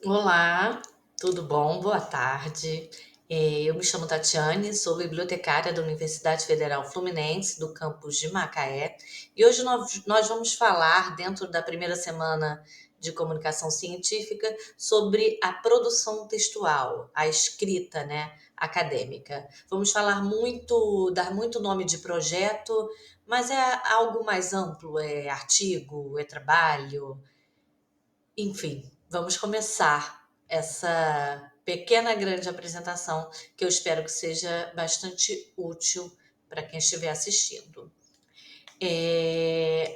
Olá, tudo bom? Boa tarde. Eu me chamo Tatiane, sou bibliotecária da Universidade Federal Fluminense, do campus de Macaé, e hoje nós vamos falar, dentro da primeira semana de comunicação científica, sobre a produção textual, a escrita, né, acadêmica. Vamos falar muito, dar muito nome de projeto, mas é algo mais amplo, é artigo, é trabalho, enfim, vamos começar essa pequena grande apresentação que eu espero que seja bastante útil para quem estiver assistindo. É,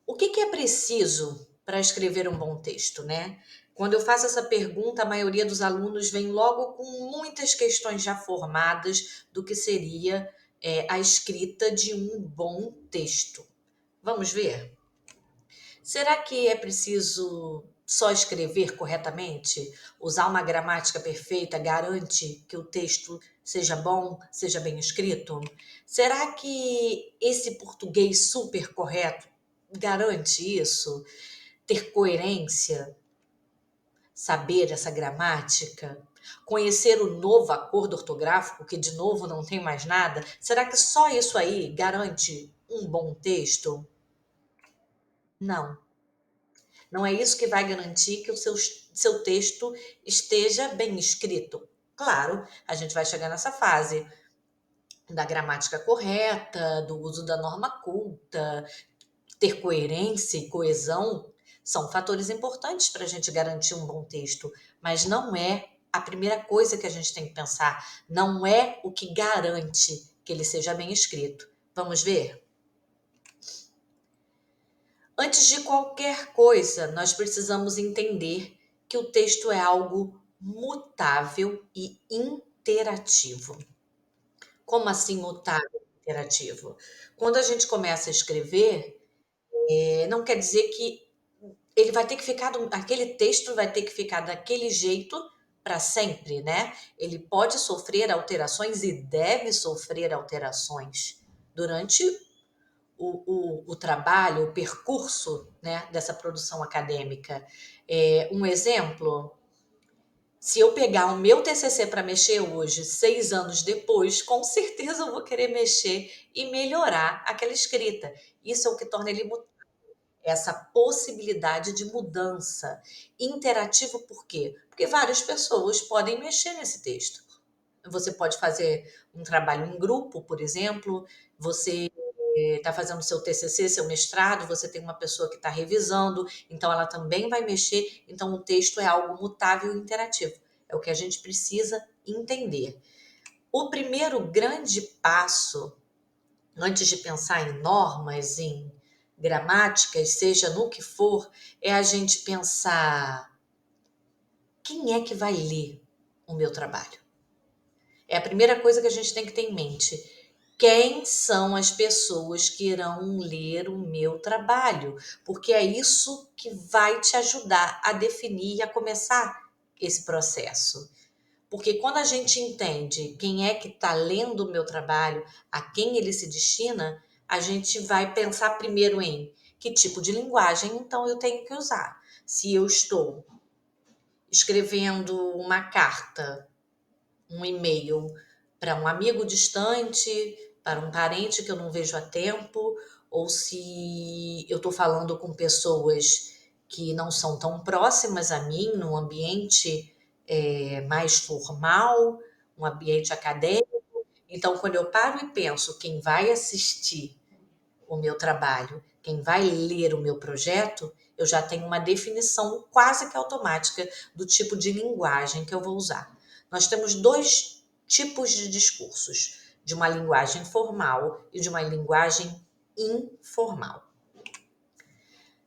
O que é preciso para escrever um bom texto, né? Quando eu faço essa pergunta, a maioria dos alunos vem logo com muitas questões já formadas do que seria a escrita de um bom texto. Vamos ver? Será que é preciso só escrever corretamente? Usar uma gramática perfeita garante que o texto seja bom, seja bem escrito? Será que esse português super correto garante isso? Ter coerência, saber essa gramática, conhecer o novo acordo ortográfico, que de novo não tem mais nada? Será que só isso aí garante um bom texto? Não. Não é isso que vai garantir que o seu texto esteja bem escrito. Claro, a gente vai chegar nessa fase da gramática correta, do uso da norma culta, ter coerência e coesão são fatores importantes para a gente garantir um bom texto, mas não é a primeira coisa que a gente tem que pensar, não é o que garante que ele seja bem escrito. Vamos ver? Antes de qualquer coisa, nós precisamos entender que o texto é algo mutável e interativo. Como assim mutável e interativo? Quando a gente começa a escrever, não quer dizer que ele vai ter que ficar, aquele texto vai ter que ficar daquele jeito para sempre, né? Ele pode sofrer alterações e deve sofrer alterações durante o trabalho, o percurso, né, dessa produção acadêmica. Um exemplo, se eu pegar o meu TCC para mexer hoje, 6 anos depois, com certeza eu vou querer mexer e melhorar aquela escrita. Isso é o que torna ele essa possibilidade de mudança. Interativo por quê? Porque várias pessoas podem mexer nesse texto. Você pode fazer um trabalho em grupo, por exemplo, você está fazendo seu TCC, seu mestrado, você tem uma pessoa que está revisando, então ela também vai mexer. Então, o texto é algo mutável e interativo. É o que a gente precisa entender. O primeiro grande passo, antes de pensar em normas, em gramáticas, seja no que for, é a gente pensar quem é que vai ler o meu trabalho. É a primeira coisa que a gente tem que ter em mente. Quem são as pessoas que irão ler o meu trabalho? Porque é isso que vai te ajudar a definir e a começar esse processo. Porque quando a gente entende quem é que está lendo o meu trabalho, a quem ele se destina, a gente vai pensar primeiro em que tipo de linguagem então eu tenho que usar. Se eu estou escrevendo uma carta, um e-mail para um amigo distante, para um parente que eu não vejo há tempo, ou se eu estou falando com pessoas que não são tão próximas a mim, num ambiente mais formal, um ambiente acadêmico. Então, quando eu paro e penso quem vai assistir o meu trabalho, quem vai ler o meu projeto, eu já tenho uma definição quase que automática do tipo de linguagem que eu vou usar. Nós temos dois tipos de discursos, de uma linguagem formal e de uma linguagem informal.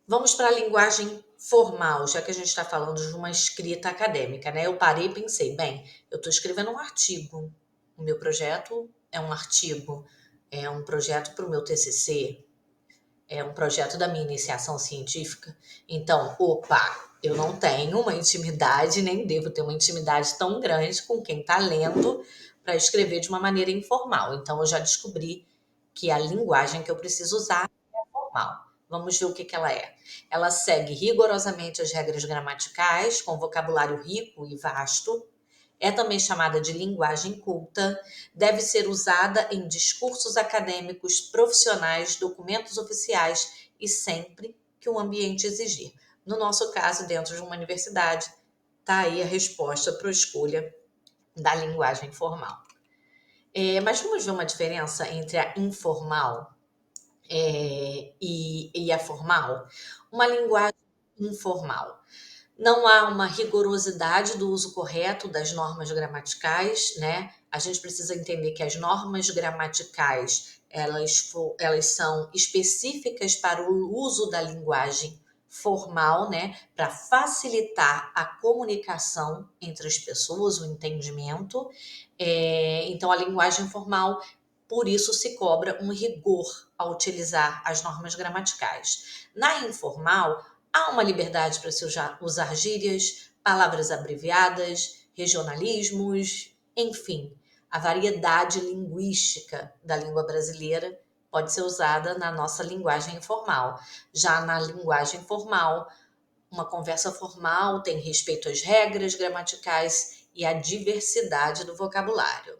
Vamos para a linguagem formal, já que a gente está falando de uma escrita acadêmica, né? Eu parei e pensei, bem, eu estou escrevendo um artigo. O meu projeto é um artigo, é um projeto para o meu TCC, é um projeto da minha iniciação científica. Então, opa, eu não tenho uma intimidade, nem devo ter uma intimidade tão grande com quem está lendo para escrever de uma maneira informal. Então, eu já descobri que a linguagem que eu preciso usar é formal. Vamos ver o que ela é. Ela segue rigorosamente as regras gramaticais, com vocabulário rico e vasto. É também chamada de linguagem culta. Deve ser usada em discursos acadêmicos, profissionais, documentos oficiais e sempre que o ambiente exigir. No nosso caso, dentro de uma universidade, está aí a resposta para a escolha da linguagem formal. Mas vamos ver uma diferença entre a informal e a formal? Uma linguagem informal. Não há uma rigorosidade do uso correto das normas gramaticais, né? A gente precisa entender que as normas gramaticais, elas são específicas para o uso da linguagem formal, né? Para facilitar a comunicação entre as pessoas, o entendimento. Então, a linguagem formal, por isso, se cobra um rigor ao utilizar as normas gramaticais. Na informal, há uma liberdade para se usar gírias, palavras abreviadas, regionalismos, enfim, a variedade linguística da língua brasileira pode ser usada na nossa linguagem informal. Já na linguagem formal, uma conversa formal tem respeito às regras gramaticais e à diversidade do vocabulário.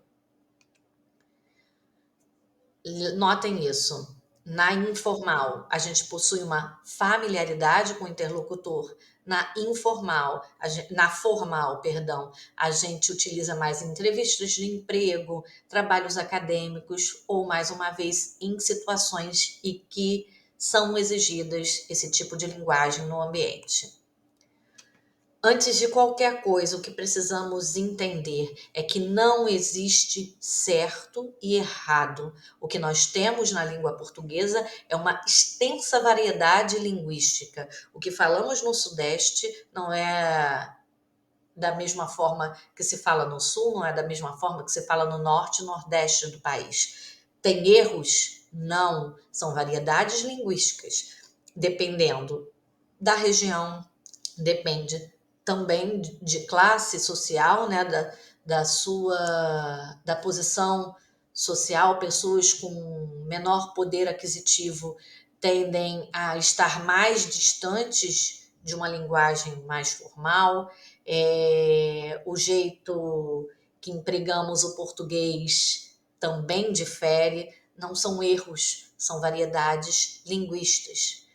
Notem isso. Na informal, a gente possui uma familiaridade com o interlocutor. Na formal, perdão, a gente utiliza mais em entrevistas de emprego, trabalhos acadêmicos ou, mais uma vez, em situações em que são exigidas esse tipo de linguagem no ambiente. Antes de qualquer coisa, o que precisamos entender é que não existe certo e errado. O que nós temos na língua portuguesa é uma extensa variedade linguística. O que falamos no Sudeste não é da mesma forma que se fala no Sul, não é da mesma forma que se fala no Norte e Nordeste do país. Tem erros? Não. São variedades linguísticas. Dependendo da região, depende também de classe social, né, da posição social. Pessoas com menor poder aquisitivo tendem a estar mais distantes de uma linguagem mais formal. O jeito que empregamos o português também difere. Não são erros, são variedades linguísticas.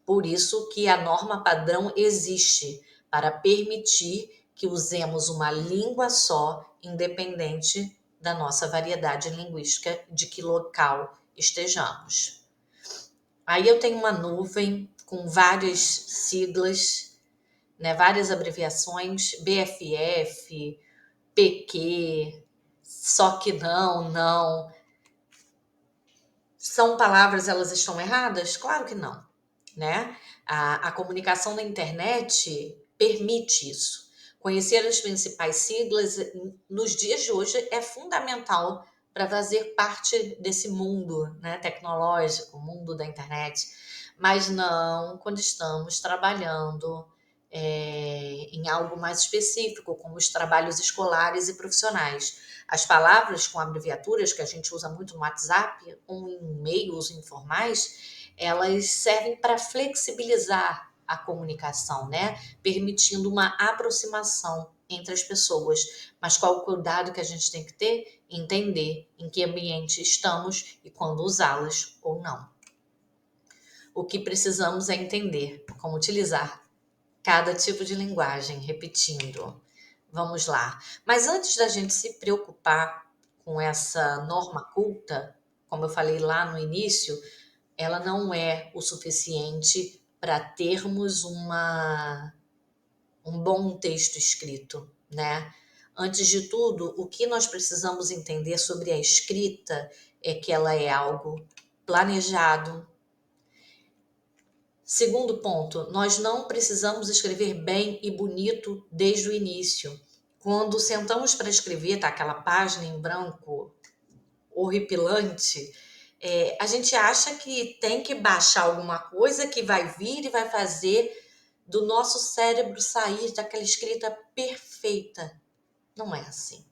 Por isso que a norma padrão existe, para permitir que usemos uma língua só, independente da nossa variedade linguística, de que local estejamos. Aí eu tenho uma nuvem com várias siglas, né, várias abreviações, BFF, PQ, só que não. São palavras, elas estão erradas? Claro que não, né? A comunicação na internet permite isso. Conhecer as principais siglas nos dias de hoje é fundamental para fazer parte desse mundo, né, tecnológico, mundo da internet, mas não quando estamos trabalhando em algo mais específico, como os trabalhos escolares e profissionais. As palavras com abreviaturas que a gente usa muito no WhatsApp ou em e-mails informais, elas servem para flexibilizar a comunicação, né? Permitindo uma aproximação entre as pessoas. Mas qual o cuidado que a gente tem que ter? Entender em que ambiente estamos e quando usá-las ou não. O que precisamos é entender como utilizar cada tipo de linguagem, repetindo. Vamos lá. Mas antes da gente se preocupar com essa norma culta, como eu falei lá no início, ela não é o suficiente para termos um bom texto escrito, né? Antes de tudo, o que nós precisamos entender sobre a escrita é que ela é algo planejado. Segundo ponto, nós não precisamos escrever bem e bonito desde o início. Quando sentamos para escrever, tá aquela página em branco horripilante, a gente acha que tem que baixar alguma coisa que vai vir e vai fazer do nosso cérebro sair daquela escrita perfeita. Não é assim,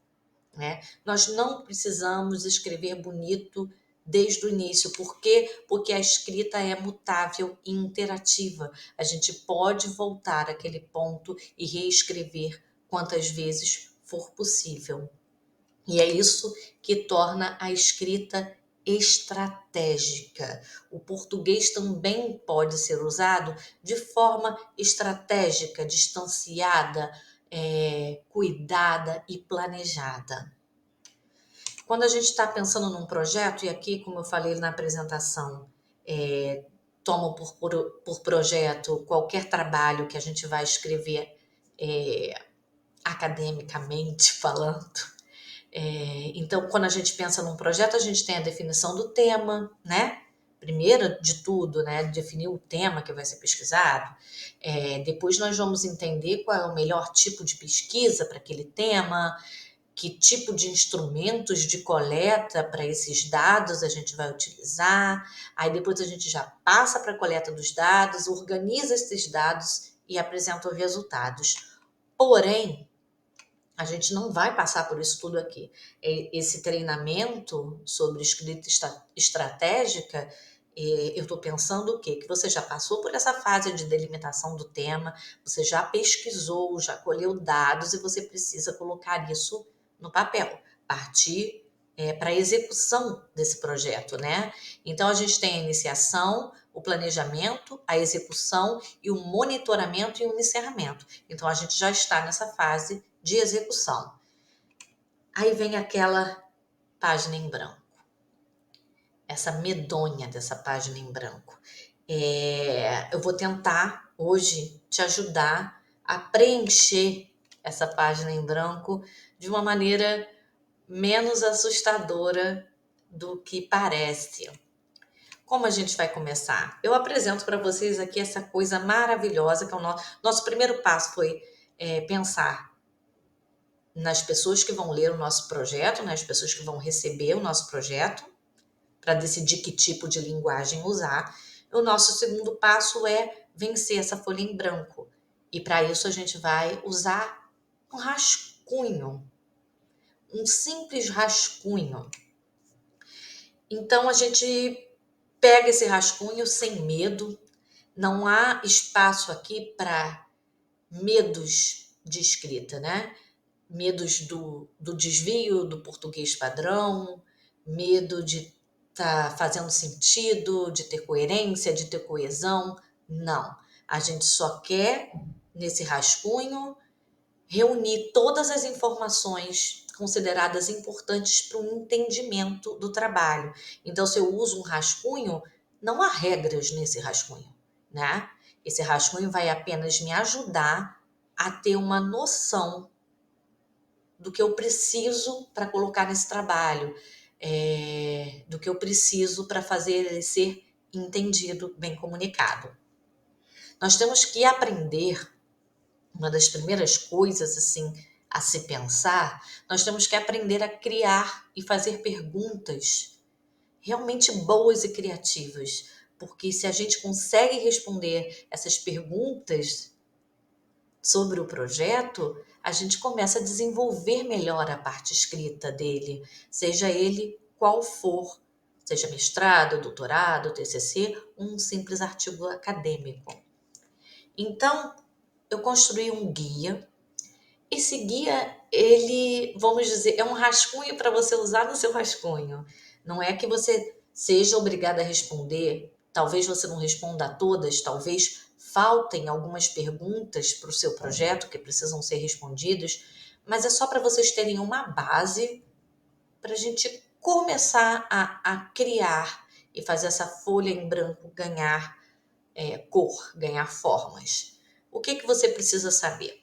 né? Nós não precisamos escrever bonito desde o início. Por quê? Porque a escrita é mutável e interativa. A gente pode voltar àquele ponto e reescrever quantas vezes for possível. E é isso que torna a escrita estratégica. O português também pode ser usado de forma estratégica, distanciada, cuidada e planejada. Quando a gente está pensando num projeto, e aqui, como eu falei na apresentação, tomo por projeto qualquer trabalho que a gente vai escrever academicamente falando. Então, quando a gente pensa num projeto, a gente tem a definição do tema, né? Primeiro de tudo, né? Definir o tema que vai ser pesquisado. Depois nós vamos entender qual é o melhor tipo de pesquisa para aquele tema, que tipo de instrumentos de coleta para esses dados a gente vai utilizar. Aí depois a gente já passa para a coleta dos dados, organiza esses dados e apresenta os resultados. Porém, a gente não vai passar por isso tudo aqui. Esse treinamento sobre escrita estratégica, eu estou pensando o quê? Que você já passou por essa fase de delimitação do tema, você já pesquisou, já colheu dados e você precisa colocar isso no papel, partir para a execução desse projeto, né? Então, a gente tem a iniciação, o planejamento, a execução e o monitoramento e o encerramento. Então, a gente já está nessa fase de execução. Aí vem aquela página em branco, essa medonha dessa página em branco. Eu vou tentar hoje te ajudar a preencher essa página em branco de uma maneira menos assustadora do que parece. Como a gente vai começar? Eu apresento para vocês aqui essa coisa maravilhosa que é o nosso primeiro passo foi pensar nas pessoas que vão ler o nosso projeto, nas pessoas que vão receber o nosso projeto, para decidir que tipo de linguagem usar. O nosso segundo passo é vencer essa folha em branco. E para isso a gente vai usar um rascunho, um simples rascunho. Então a gente pega esse rascunho sem medo, não há espaço aqui para medos de escrita, né? Medos do desvio do português padrão, medo de estar fazendo sentido, de ter coerência, de ter coesão. Não. A gente só quer, nesse rascunho, reunir todas as informações consideradas importantes para o entendimento do trabalho. Então, se eu uso um rascunho, não há regras nesse rascunho, né? Esse rascunho vai apenas me ajudar a ter uma noção do que eu preciso para colocar nesse trabalho, do que eu preciso para fazer ele ser entendido, bem comunicado. Nós temos que aprender, uma das primeiras coisas assim a se pensar, nós temos que aprender a criar e fazer perguntas realmente boas e criativas, porque se a gente consegue responder essas perguntas sobre o projeto, a gente começa a desenvolver melhor a parte escrita dele, seja ele qual for, seja mestrado, doutorado, TCC, um simples artigo acadêmico. Então, eu construí um guia. Esse guia, ele, vamos dizer, é um rascunho para você usar no seu rascunho. Não é que você seja obrigada a responder, talvez você não responda a todas, talvez faltem algumas perguntas para o seu projeto que precisam ser respondidas, mas é só para vocês terem uma base para a gente começar a criar e fazer essa folha em branco ganhar cor, ganhar formas. O que você precisa saber?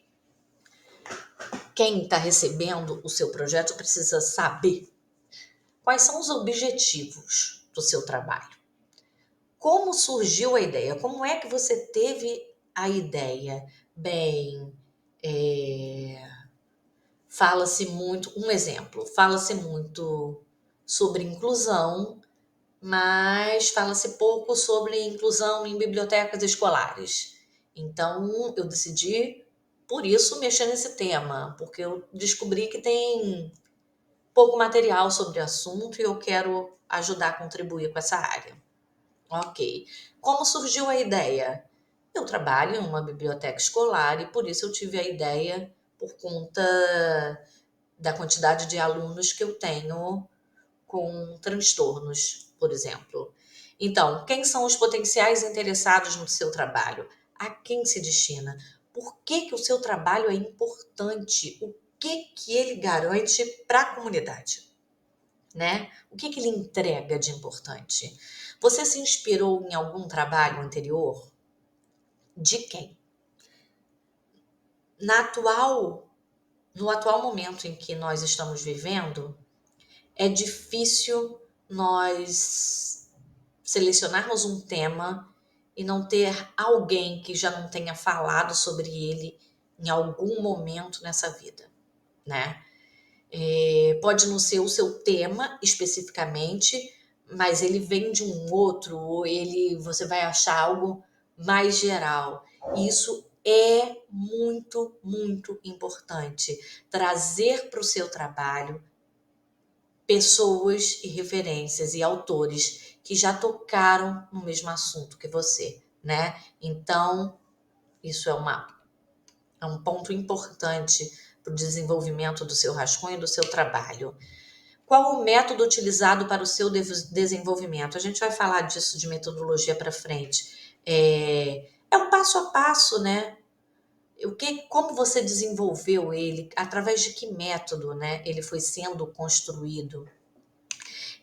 Quem está recebendo o seu projeto precisa saber quais são os objetivos do seu trabalho. Como surgiu a ideia? Como é que você teve a ideia? Bem, fala-se muito, um exemplo, fala-se muito sobre inclusão, mas fala-se pouco sobre inclusão em bibliotecas escolares. Então, eu decidi, por isso, mexer nesse tema, porque eu descobri que tem pouco material sobre o assunto e eu quero ajudar a contribuir com essa área. Ok. Como surgiu a ideia? Eu trabalho em uma biblioteca escolar e por isso eu tive a ideia por conta da quantidade de alunos que eu tenho com transtornos, por exemplo. Então, quem são os potenciais interessados no seu trabalho? A quem se destina? Por que que o seu trabalho é importante? O que que ele garante para a comunidade, né? O que que ele entrega de importante? Você se inspirou em algum trabalho anterior? De quem? Na atual, no atual momento em que nós estamos vivendo, é difícil nós selecionarmos um tema e não ter alguém que já não tenha falado sobre ele em algum momento nessa vida, né? Pode não ser o seu tema especificamente, mas ele vem de um outro, ou você vai achar algo mais geral. Isso é muito, muito importante. Trazer para o seu trabalho pessoas e referências e autores que já tocaram no mesmo assunto que você, né? Então, isso é um ponto importante para o desenvolvimento do seu rascunho e do seu trabalho. Qual o método utilizado para o seu desenvolvimento? A gente vai falar disso de metodologia para frente. É um passo a passo, né? Como você desenvolveu ele, através de que método, né? Ele foi sendo construído.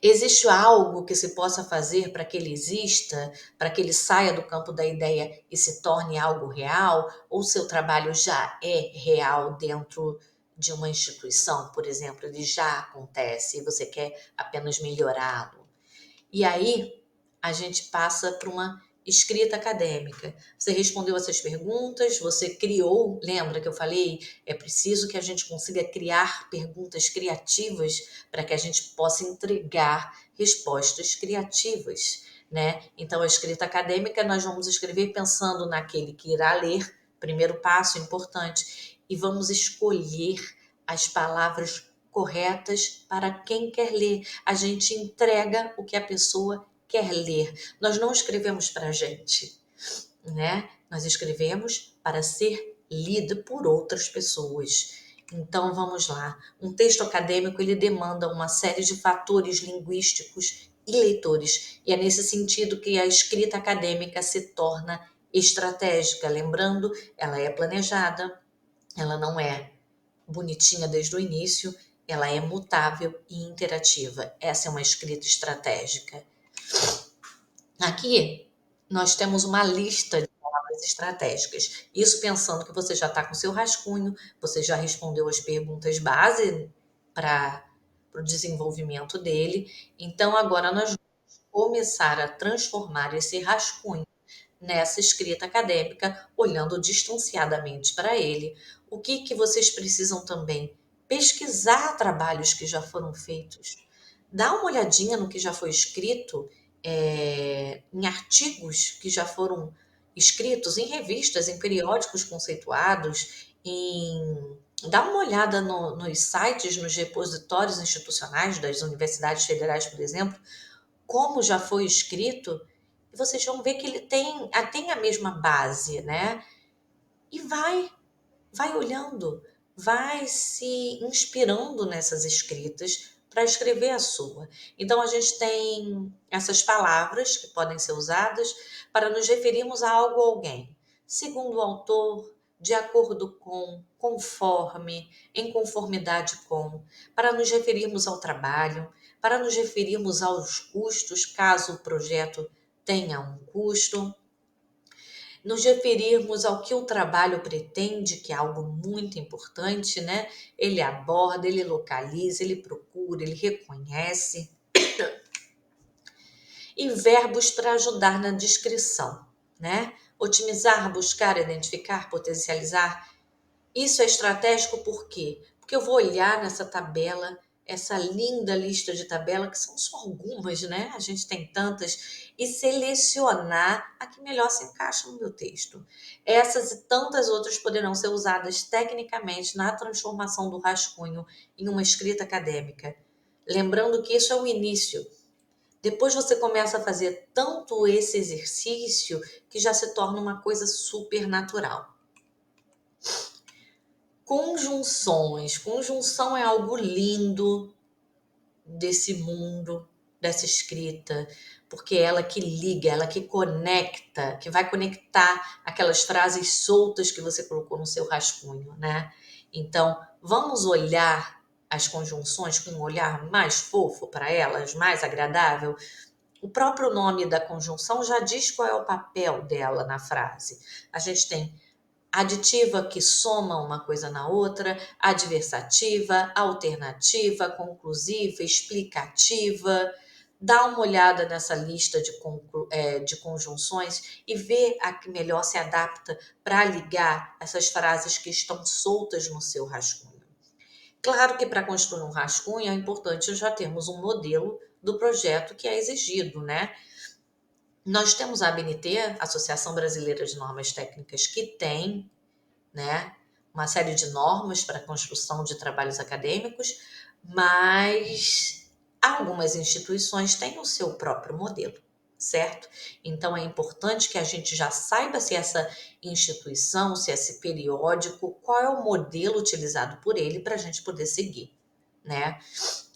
Existe algo que se possa fazer para que ele exista, para que ele saia do campo da ideia e se torne algo real? Ou seu trabalho já é real dentro de uma instituição, por exemplo, ele já acontece e você quer apenas melhorá-lo? E aí a gente passa para uma escrita acadêmica. Você respondeu essas perguntas, você criou, lembra que eu falei? É preciso que a gente consiga criar perguntas criativas para que a gente possa entregar respostas criativas, né? Então, a escrita acadêmica nós vamos escrever pensando naquele que irá ler, primeiro passo importante, e vamos escolher as palavras corretas para quem quer ler. A gente entrega o que a pessoa quer ler. Nós não escrevemos para a gente, né? Nós escrevemos para ser lido por outras pessoas. Então vamos lá. Um texto acadêmico ele demanda uma série de fatores linguísticos e leitores. E é nesse sentido que a escrita acadêmica se torna estratégica. Lembrando, ela é planejada, ela não é bonitinha desde o início, ela é mutável e interativa. Essa é uma escrita estratégica. Aqui nós temos uma lista de palavras estratégicas. Isso pensando que você já está com seu rascunho, você já respondeu as perguntas base para o desenvolvimento dele. Então agora nós vamos começar a transformar esse rascunho nessa escrita acadêmica, olhando distanciadamente para ele. O que que vocês precisam também? Pesquisar trabalhos que já foram feitos. Dá uma olhadinha no que já foi escrito, em artigos que já foram escritos, em revistas, em periódicos conceituados, dá uma olhada nos sites, nos repositórios institucionais das universidades federais, por exemplo, como já foi escrito, e vocês vão ver que ele tem a mesma base, né? E vai olhando, vai se inspirando nessas escritas para escrever a sua. Então a gente tem essas palavras que podem ser usadas para nos referirmos a algo ou alguém. Segundo o autor, de acordo com, conforme, em conformidade com, para nos referirmos ao trabalho, para nos referirmos aos custos, caso o projeto tenha um custo, nos referirmos ao que o trabalho pretende, que é algo muito importante, né? Ele aborda, ele localiza, ele procura, ele reconhece. E verbos para ajudar na descrição, né? Otimizar, buscar, identificar, potencializar. Isso é estratégico por quê? Porque eu vou olhar nessa tabela essa linda lista de tabela, que são só algumas, né? A gente tem tantas, e selecionar a que melhor se encaixa no meu texto. Essas e tantas outras poderão ser usadas tecnicamente na transformação do rascunho em uma escrita acadêmica. Lembrando que isso é o início. Depois você começa a fazer tanto esse exercício que já se torna uma coisa super natural. Conjunções. Conjunção é algo lindo desse mundo, dessa escrita, porque é ela que liga, ela que conecta, que vai conectar aquelas frases soltas que você colocou no seu rascunho, né? Então, vamos olhar as conjunções com um olhar mais fofo para elas, mais agradável. O próprio nome da conjunção já diz qual é o papel dela na frase. A gente tem aditiva que soma uma coisa na outra, adversativa, alternativa, conclusiva, explicativa. Dá uma olhada nessa lista de conjunções e vê a que melhor se adapta para ligar essas frases que estão soltas no seu rascunho. Claro que para construir um rascunho é importante já termos um modelo do projeto que é exigido, né? Nós temos a ABNT, Associação Brasileira de Normas Técnicas, que tem, né, uma série de normas para a construção de trabalhos acadêmicos, mas algumas instituições têm o seu próprio modelo, certo? Então é importante que a gente já saiba se essa instituição, se esse periódico, qual é o modelo utilizado por ele para a gente poder seguir, né?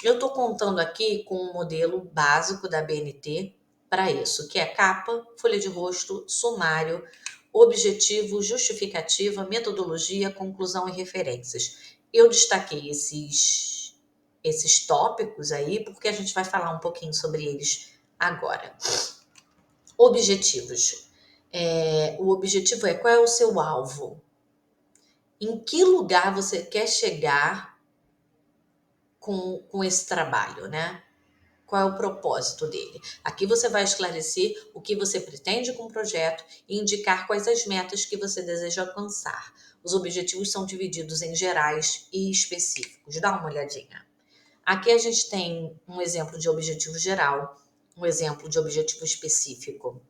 Eu estou contando aqui com um modelo básico da BNT para isso, que é capa, folha de rosto, sumário, objetivo, justificativa, metodologia, conclusão e referências. Eu destaquei esses tópicos aí porque a gente vai falar um pouquinho sobre eles agora. Objetivos. O objetivo é qual é o seu alvo? Em que lugar você quer chegar com esse trabalho, né? Qual é o propósito dele? Aqui você vai esclarecer o que você pretende com o projeto e indicar quais as metas que você deseja alcançar. Os objetivos são divididos em gerais e específicos. Dá uma olhadinha. Aqui a gente tem um exemplo de objetivo geral, um exemplo de objetivo específico.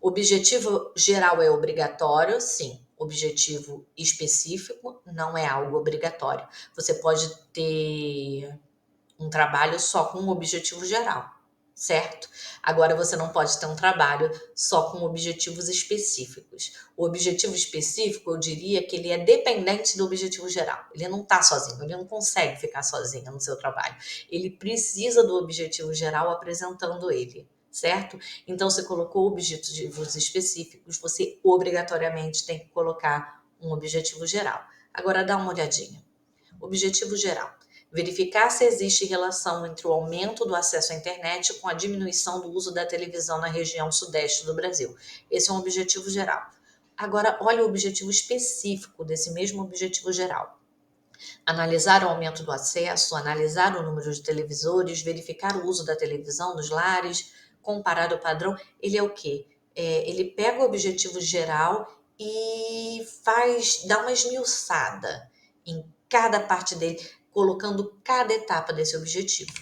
Objetivo geral é obrigatório? Sim. Objetivo específico não é algo obrigatório. Você pode ter um trabalho só com um objetivo geral, certo? Agora você não pode ter um trabalho só com objetivos específicos. O objetivo específico, eu diria que ele é dependente do objetivo geral. Ele não está sozinho, ele não consegue ficar sozinho no seu trabalho. Ele precisa do objetivo geral apresentando ele, certo? Então, você colocou objetivos específicos, você obrigatoriamente tem que colocar um objetivo geral. Agora dá uma olhadinha. Objetivo geral. Verificar se existe relação entre o aumento do acesso à internet com a diminuição do uso da televisão na região sudeste do Brasil. Esse é um objetivo geral. Agora, olha o objetivo específico desse mesmo objetivo geral. Analisar o aumento do acesso, analisar o número de televisores, verificar o uso da televisão nos lares, comparar o padrão. Ele é o quê? Ele pega o objetivo geral e dá uma esmiuçada em cada parte dele, colocando cada etapa desse objetivo.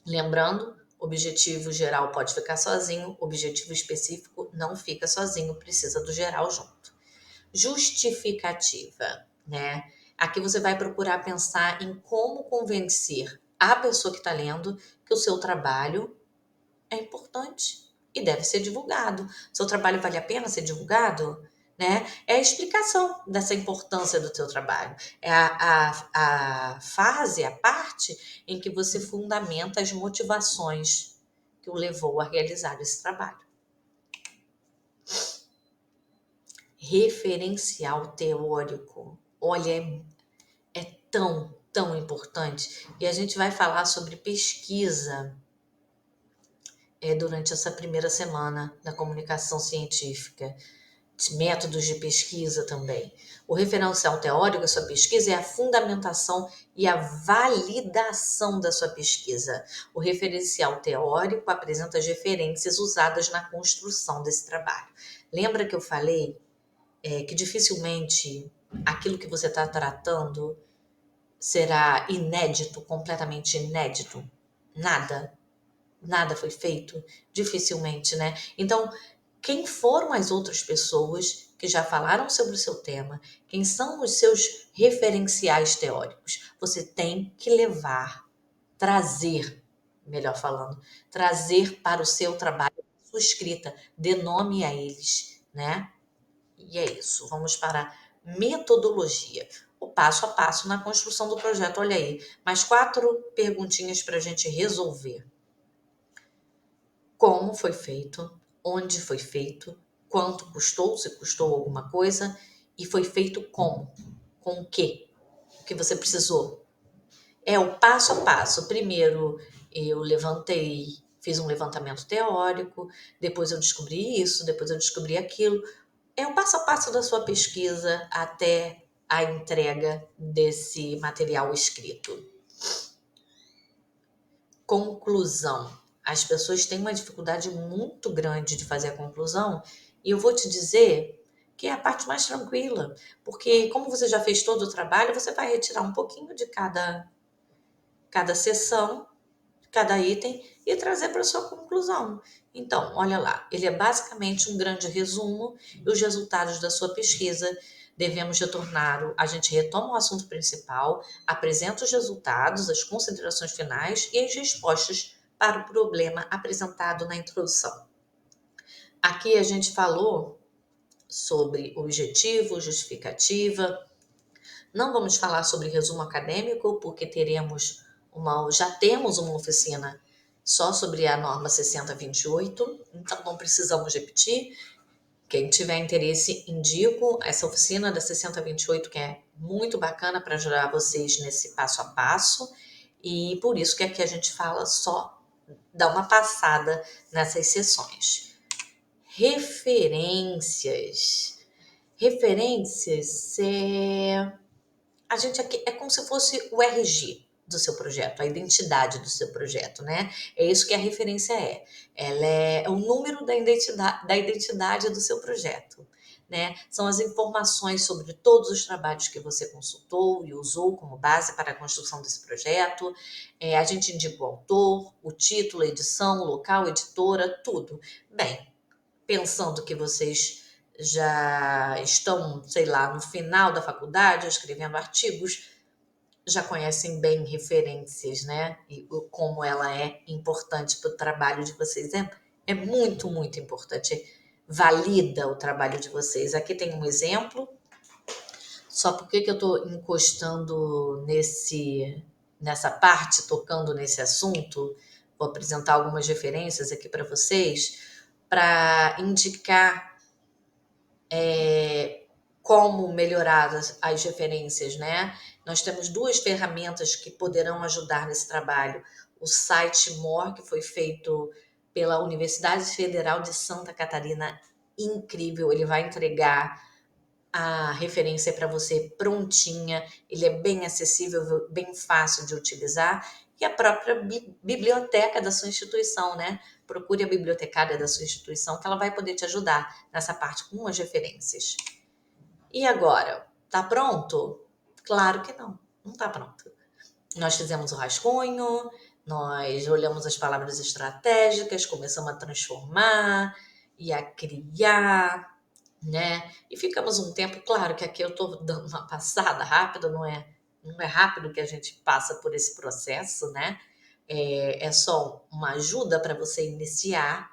Lembrando, objetivo geral pode ficar sozinho, objetivo específico não fica sozinho, precisa do geral junto. Justificativa, né? Aqui você vai procurar pensar em como convencer a pessoa que está lendo que o seu trabalho é importante e deve ser divulgado. Seu trabalho vale a pena ser divulgado? Né? É a explicação dessa importância do teu trabalho. É a fase, a parte em que você fundamenta as motivações que o levou a realizar esse trabalho. Referencial teórico. Olha, é tão importante. E a gente vai falar sobre pesquisa durante essa primeira semana da comunicação científica. Métodos de pesquisa também. O referencial teórico, a sua pesquisa, é a fundamentação e a validação da sua pesquisa. O referencial teórico apresenta as referências usadas na construção desse trabalho. Lembra que eu falei que dificilmente aquilo que você está tratando será inédito, completamente inédito? Nada. Nada foi feito? Dificilmente, né? Então, quem foram as outras pessoas que já falaram sobre o seu tema? Quem são os seus referenciais teóricos? Você tem que levar, trazer, melhor falando, trazer para o seu trabalho, sua escrita, dê nome a eles, né? E é isso. Vamos para a metodologia. O passo a passo na construção do projeto. Olha aí, mais 4 perguntinhas para a gente resolver. Como foi feito? Onde foi feito? Quanto custou? Se custou alguma coisa? E foi feito como? Com o quê? O que você precisou? É o passo a passo. Primeiro eu levantei, fiz um levantamento teórico, depois eu descobri isso, depois eu descobri aquilo. É o passo a passo da sua pesquisa até a entrega desse material escrito. Conclusão. As pessoas têm uma dificuldade muito grande de fazer a conclusão, e eu vou te dizer que é a parte mais tranquila, porque como você já fez todo o trabalho, você vai retirar um pouquinho de cada sessão, cada item e trazer para sua conclusão. Então, olha lá, ele é basicamente um grande resumo e os resultados da sua pesquisa. Devemos retornar, a gente retoma o assunto principal, apresenta os resultados, as considerações finais e as respostas para o problema apresentado na introdução. Aqui a gente falou sobre objetivo, justificativa. Não vamos falar sobre resumo acadêmico, porque já temos uma oficina só sobre a norma 6028, então não precisamos repetir. Quem tiver interesse, indico essa oficina da 6028, que é muito bacana para ajudar vocês nesse passo a passo. E por isso que aqui a gente fala só, dá uma passada nessas sessões. Referências. Referências a gente aqui é como se fosse o RG do seu projeto, a identidade do seu projeto, né? É isso que a referência é. Ela é o número da identidade do seu projeto, né? São as informações sobre todos os trabalhos que você consultou e usou como base para a construção desse projeto. A gente indica o autor, o título, a edição, o local, editora, tudo. Bem, pensando que vocês já estão, sei lá, no final da faculdade, escrevendo artigos, já conhecem bem referências, né? E como ela é importante para o trabalho de vocês. É muito, muito importante. Valida o trabalho de vocês. Aqui tem um exemplo. Só porque que eu estou encostando nessa parte, tocando nesse assunto, vou apresentar algumas referências aqui para vocês, para indicar como melhorar as referências, né? Nós temos 2 ferramentas que poderão ajudar nesse trabalho. O site More, que foi feito pela Universidade Federal de Santa Catarina, incrível, ele vai entregar a referência para você prontinha, ele é bem acessível, bem fácil de utilizar, e a própria biblioteca da sua instituição, né? Procure a bibliotecária da sua instituição, que ela vai poder te ajudar nessa parte com as referências. E agora, tá pronto? Claro que não, não tá pronto. Nós fizemos o rascunho, nós olhamos as palavras estratégicas, começamos a transformar e a criar, né? E ficamos um tempo, claro que aqui eu estou dando uma passada rápida, não é rápido que a gente passa por esse processo, né? É só uma ajuda para você iniciar,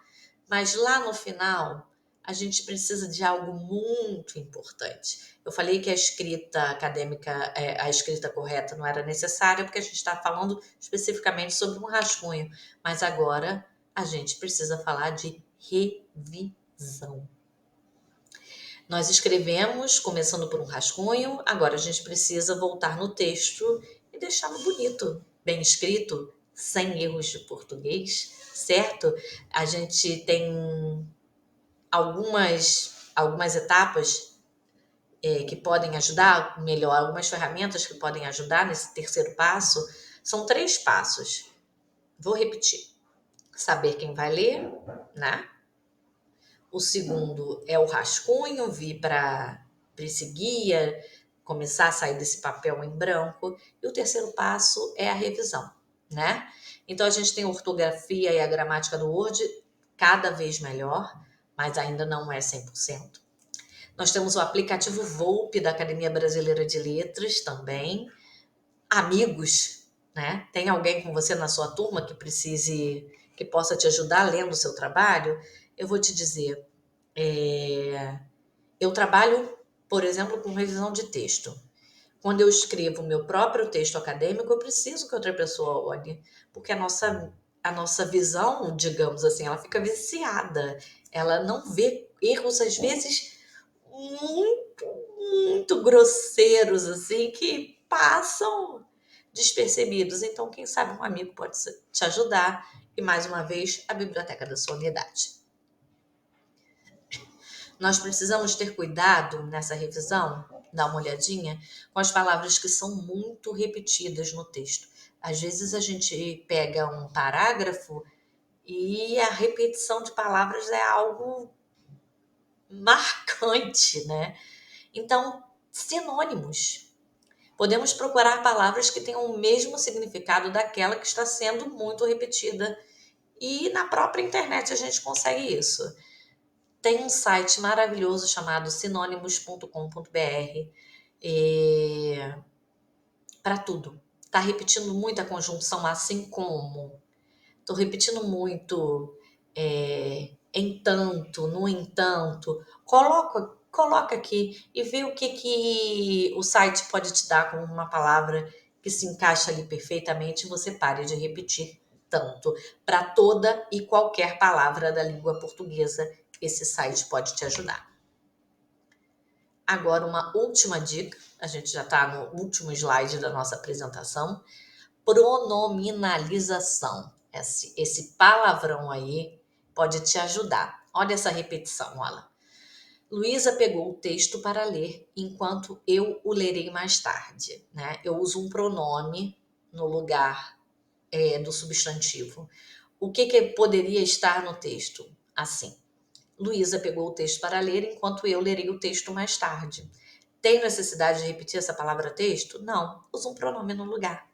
mas lá no final a gente precisa de algo muito importante. Eu falei que a escrita acadêmica, a escrita correta não era necessária, porque a gente está falando especificamente sobre um rascunho, mas agora a gente precisa falar de revisão. Nós escrevemos, começando por um rascunho, agora a gente precisa voltar no texto e deixá-lo bonito, bem escrito, sem erros de português, certo? A gente tem algumas etapas que podem ajudar, melhor, algumas ferramentas que podem ajudar nesse terceiro passo. São 3 passos. Vou repetir. Saber quem vai ler, né? O segundo é o rascunho, vir para esse guia começar a sair desse papel em branco. E o terceiro passo é a revisão, né? Então, a gente tem a ortografia e a gramática do Word cada vez melhor, mas ainda não é 100%. Nós temos o aplicativo Volpe da Academia Brasileira de Letras também. Amigos, né? Tem alguém com você na sua turma que possa te ajudar lendo o seu trabalho? Eu vou te dizer, eu trabalho, por exemplo, com revisão de texto. Quando eu escrevo o meu próprio texto acadêmico, eu preciso que outra pessoa olhe, porque a nossa visão, digamos assim, ela fica viciada. Ela não vê erros, às vezes, muito, muito grosseiros, assim, que passam despercebidos. Então, quem sabe um amigo pode te ajudar. E, mais uma vez, a biblioteca da sua unidade. Nós precisamos ter cuidado nessa revisão, dar uma olhadinha, com as palavras que são muito repetidas no texto. Às vezes a gente pega um parágrafo e a repetição de palavras é algo marcante, né? Então, sinônimos. Podemos procurar palavras que tenham o mesmo significado daquela que está sendo muito repetida. E na própria internet a gente consegue isso. Tem um site maravilhoso chamado sinônimos.com.br para tudo. Tá repetindo muito a conjunção assim como. Tô repetindo muito entanto, no entanto. Coloca aqui e vê o que o site pode te dar como uma palavra que se encaixa ali perfeitamente e você pare de repetir tanto. Para toda e qualquer palavra da língua portuguesa, esse site pode te ajudar. Agora, uma última dica, a gente já está no último slide da nossa apresentação, pronominalização. Esse palavrão aí pode te ajudar. Olha essa repetição, olha. Luísa pegou o texto para ler, enquanto eu o lerei mais tarde. Né? Eu uso um pronome no lugar do substantivo. O que poderia estar no texto? Assim. Luísa pegou o texto para ler, enquanto eu lerei o texto mais tarde. Tem necessidade de repetir essa palavra texto? Não. Usa um pronome no lugar.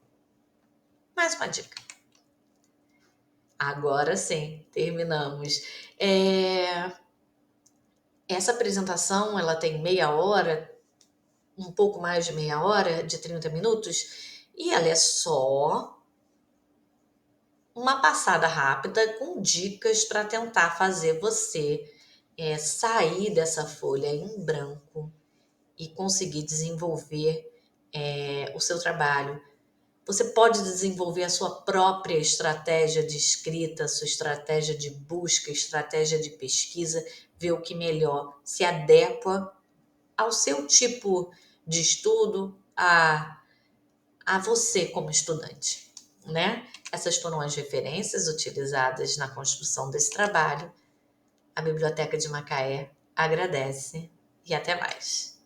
Mais uma dica. Agora sim, terminamos. Essa apresentação, ela tem meia hora, um pouco mais de meia hora, de 30 minutos, e ela é só uma passada rápida com dicas para tentar fazer você sair dessa folha em branco e conseguir desenvolver o seu trabalho. Você pode desenvolver a sua própria estratégia de escrita, sua estratégia de busca, estratégia de pesquisa, ver o que melhor se adequa ao seu tipo de estudo, a você como estudante, né? Essas foram as referências utilizadas na construção desse trabalho. A Biblioteca de Macaé agradece e até mais.